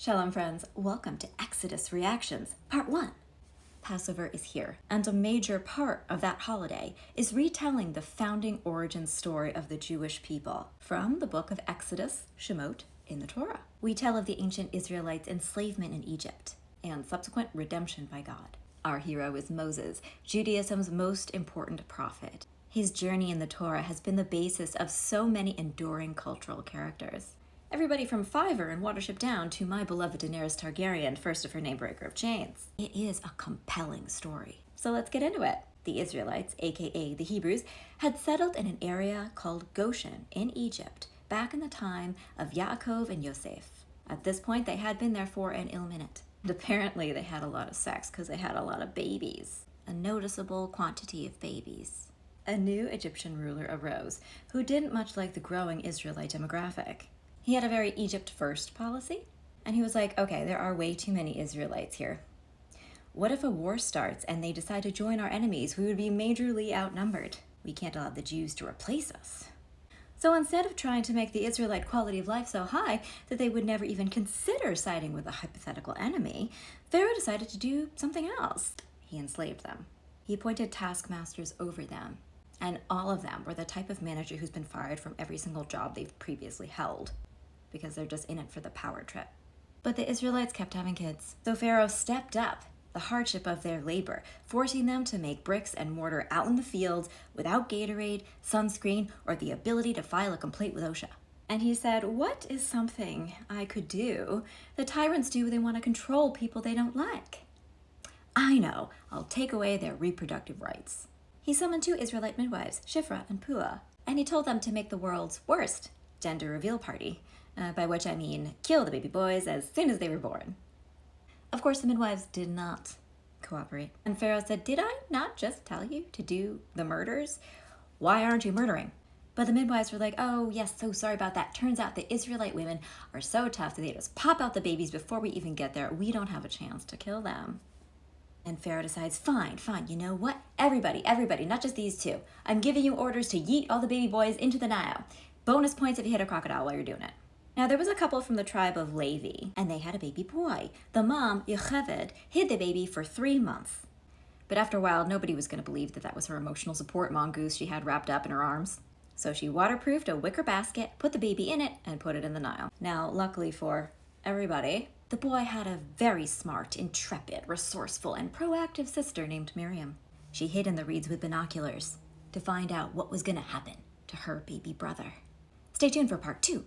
Shalom friends, welcome to Exodus Reactions, Part 1. Passover is here, and a major part of that holiday is retelling the founding origin story of the Jewish people from the book of Exodus, Shemot, in the Torah. We tell of the ancient Israelites' enslavement in Egypt and subsequent redemption by God. Our hero is Moses, Judaism's most important prophet. His journey in the Torah has been the basis of so many enduring cultural characters. Everybody from Fiverr and Watership Down to my beloved Daenerys Targaryen, first of her name, Breaker of Chains. It is a compelling story. So let's get into it. The Israelites, aka the Hebrews, had settled in an area called Goshen in Egypt back in the time of Yaakov and Yosef. At this point, they had been there for an ill minute. And apparently, they had a lot of sex because they had a lot of babies. A noticeable quantity of babies. A new Egyptian ruler arose who didn't much like the growing Israelite demographic. He had a very Egypt first policy, and he was like, okay, there are way too many Israelites here. What if a war starts and they decide to join our enemies? We would be majorly outnumbered. We can't allow the Jews to replace us. So instead of trying to make the Israelite quality of life so high that they would never even consider siding with a hypothetical enemy, Pharaoh decided to do something else. He enslaved them. He appointed taskmasters over them, and all of them were the type of manager who's been fired from every single job they've previously held, because they're just in it for the power trip. But the Israelites kept having kids, so Pharaoh stepped up the hardship of their labor, forcing them to make bricks and mortar out in the fields without Gatorade, sunscreen, or the ability to file a complaint with OSHA. And he said, what is something I could do? The tyrants do when they want to control people they don't like. I know, I'll take away their reproductive rights. He summoned two Israelite midwives, Shifra and Puah, and he told them to make the world's worst gender reveal party, by which I mean kill the baby boys as soon as they were born. Of course, the midwives did not cooperate. And Pharaoh said, did I not just tell you to do the murders? Why aren't you murdering? But the midwives were like, oh yes, so sorry about that. Turns out the Israelite women are so tough that they just pop out the babies before we even get there. We don't have a chance to kill them. And Pharaoh decides, fine, you know what? Everybody, not just these two. I'm giving you orders to yeet all the baby boys into the Nile. Bonus points if you hit a crocodile while you're doing it. Now, there was a couple from the tribe of Levi, and they had a baby boy. The mom, Yocheved, hid the baby for 3 months. But after a while, nobody was going to believe that that was her emotional support mongoose she had wrapped up in her arms. So she waterproofed a wicker basket, put the baby in it, and put it in the Nile. Now, luckily for everybody, the boy had a very smart, intrepid, resourceful, and proactive sister named Miriam. She hid in the reeds with binoculars to find out what was going to happen to her baby brother. Stay tuned for part 2.